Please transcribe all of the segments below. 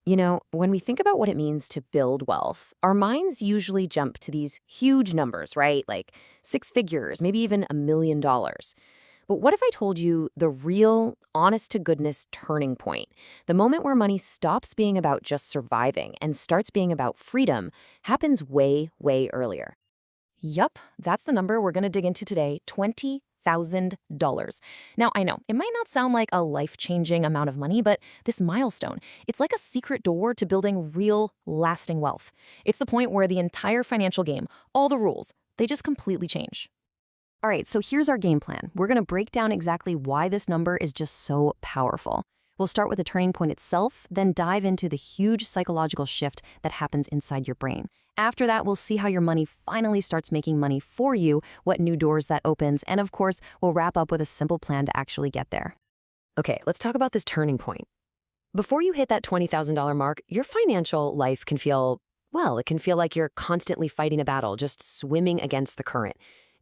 When we think about what it means to build wealth, our minds usually jump to these huge numbers, right? Like six figures, maybe even $1 million. But what if I told you the real, honest to goodness turning point? The moment where money stops being about just surviving and starts being about freedom happens way, way earlier. Yup, that's the number we're going to dig into today, $20,000. Now, I know, it might not sound like a life-changing amount of money, but this milestone, it's like a secret door to building real, lasting wealth. It's the point where the entire financial game, all the rules, they just completely change. All right, so here's our game plan. We're going to break down exactly why this number is just so powerful. We'll start with the turning point itself, then dive into the huge psychological shift that happens inside your brain. After that, we'll see how your money finally starts making money for you, what new doors that opens, and of course, we'll wrap up with a simple plan to actually get there. Okay, let's talk about this turning point. Before you hit that $20,000 mark, your financial life can feel, well, it can feel like you're constantly fighting a battle, just swimming against the current.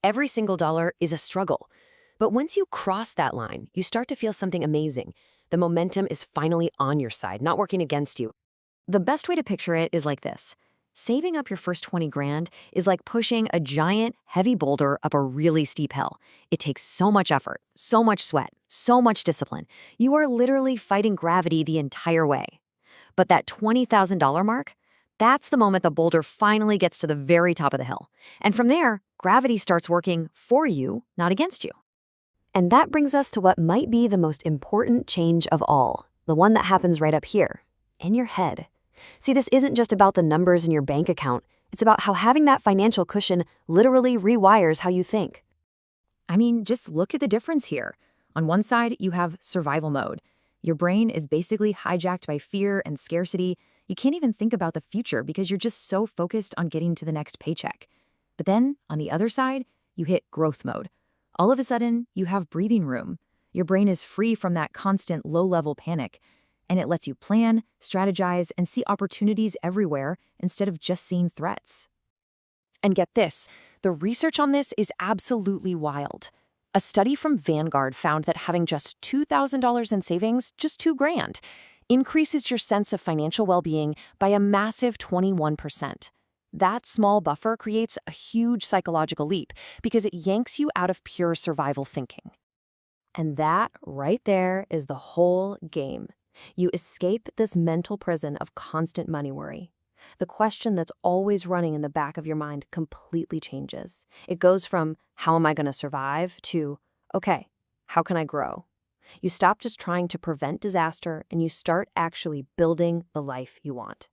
Every single dollar is a struggle. But once you cross that line, you start to feel something amazing. The momentum is finally on your side, not working against you. The best way to picture it is like this. Saving up your first 20 grand is like pushing a giant, heavy boulder up a really steep hill. It takes so much effort, so much sweat, so much discipline. You are literally fighting gravity the entire way. But that $20,000 mark, that's the moment the boulder finally gets to the very top of the hill. And from there, gravity starts working for you, not against you. And that brings us to what might be the most important change of all, the one that happens right up here, in your head. See, this isn't just about the numbers in your bank account. It's about how having that financial cushion literally rewires how you think. I mean, just look at the difference here. On one side, you have survival mode. Your brain is basically hijacked by fear and scarcity. You can't even think about the future because you're just so focused on getting to the next paycheck. But then, on the other side, you hit growth mode. All of a sudden, you have breathing room. Your brain is free from that constant low-level panic, and it lets you plan, strategize, and see opportunities everywhere instead of just seeing threats. And get this, the research on this is absolutely wild. A study from Vanguard found that having just $2,000 in savings, just $2,000, increases your sense of financial well-being by a massive 21%. That small buffer creates a huge psychological leap because it yanks you out of pure survival thinking. And that right there is the whole game. You escape this mental prison of constant money worry. The question that's always running in the back of your mind completely changes. It goes from, how am I going to survive, to, okay, how can I grow? You stop just trying to prevent disaster and you start actually building the life you want.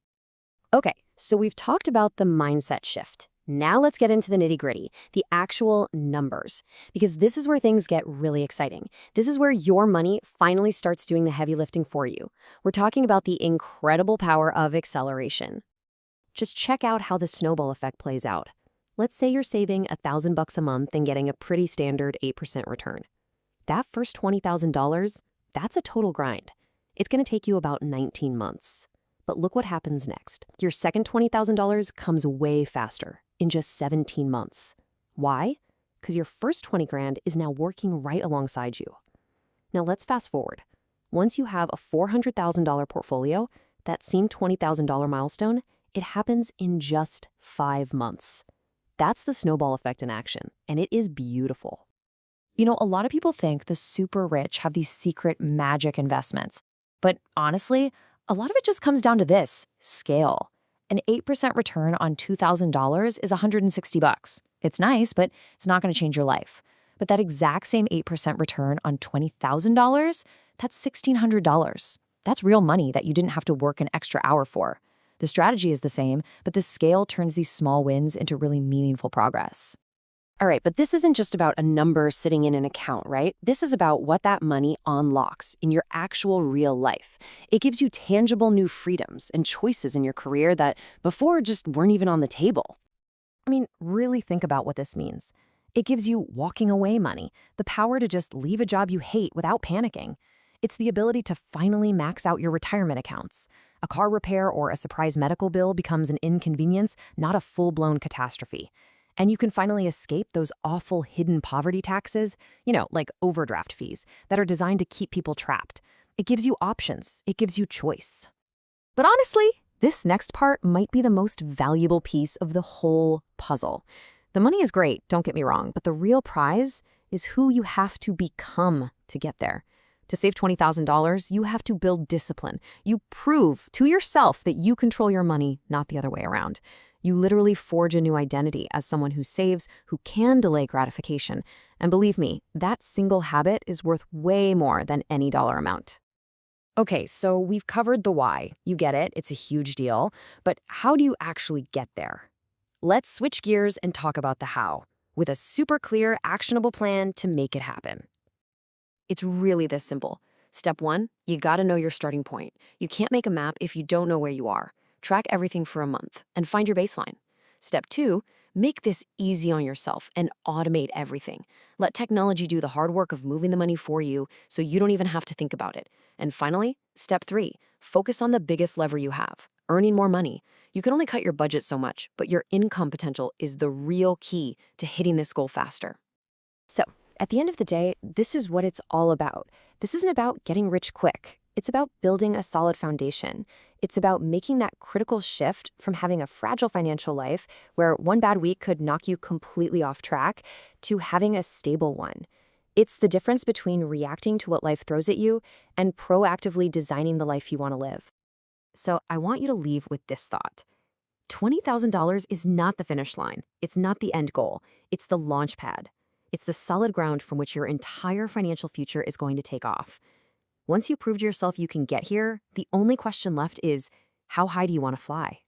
Okay, so we've talked about the mindset shift. Now let's get into the nitty-gritty, the actual numbers, because this is where things get really exciting. This is where your money finally starts doing the heavy lifting for you. We're talking about the incredible power of acceleration. Just check out how the snowball effect plays out. Let's say you're saving $1,000 a month and getting a pretty standard 8% return. That first $20,000, that's a total grind. It's going to take you about 19 months. But look what happens next. Your second $20,000 comes way faster, in just 17 months. Why? Because your first 20 grand is now working right alongside you. Now let's fast forward. Once you have a $400,000 portfolio, that same $20,000 milestone, it happens in just 5 months. That's the snowball effect in action, and it is beautiful. A lot of people think the super rich have these secret magic investments. But honestly, a lot of it just comes down to this, scale. An 8% return on $2,000 is $160. It's nice, but it's not going to change your life. But that exact same 8% return on $20,000, that's $1,600. That's real money that you didn't have to work an extra hour for. The strategy is the same, but the scale turns these small wins into really meaningful progress. All right, but this isn't just about a number sitting in an account, right? This is about what that money unlocks in your actual real life. It gives you tangible new freedoms and choices in your career that before just weren't even on the table. I mean, really think about what this means. It gives you walking away money, the power to just leave a job you hate without panicking. It's the ability to finally max out your retirement accounts. A car repair or a surprise medical bill becomes an inconvenience, not a full-blown catastrophe. And you can finally escape those awful hidden poverty taxes, like overdraft fees, that are designed to keep people trapped. It gives you options. It gives you choice. But honestly, this next part might be the most valuable piece of the whole puzzle. The money is great, don't get me wrong, but the real prize is who you have to become to get there. To save $20,000, you have to build discipline. You prove to yourself that you control your money, not the other way around. You literally forge a new identity as someone who saves, who can delay gratification. And believe me, that single habit is worth way more than any dollar amount. Okay, so we've covered the why. You get it, it's a huge deal. But how do you actually get there? Let's switch gears and talk about the how, with a super clear, actionable plan to make it happen. It's really this simple. Step 1, you gotta know your starting point. You can't make a map if you don't know where you are. Track everything for a month and find your baseline. Step 2, make this easy on yourself and automate everything. Let technology do the hard work of moving the money for you so you don't even have to think about it. And finally, step 3, focus on the biggest lever you have, earning more money. You can only cut your budget so much, but your income potential is the real key to hitting this goal faster. So, at the end of the day, this is what it's all about. This isn't about getting rich quick. It's about building a solid foundation. It's about making that critical shift from having a fragile financial life where one bad week could knock you completely off track to having a stable one. It's the difference between reacting to what life throws at you and proactively designing the life you want to live. So I want you to leave with this thought. $20,000 is not the finish line. It's not the end goal. It's the launch pad. It's the solid ground from which your entire financial future is going to take off. Once you prove to yourself you can get here, the only question left is, how high do you want to fly?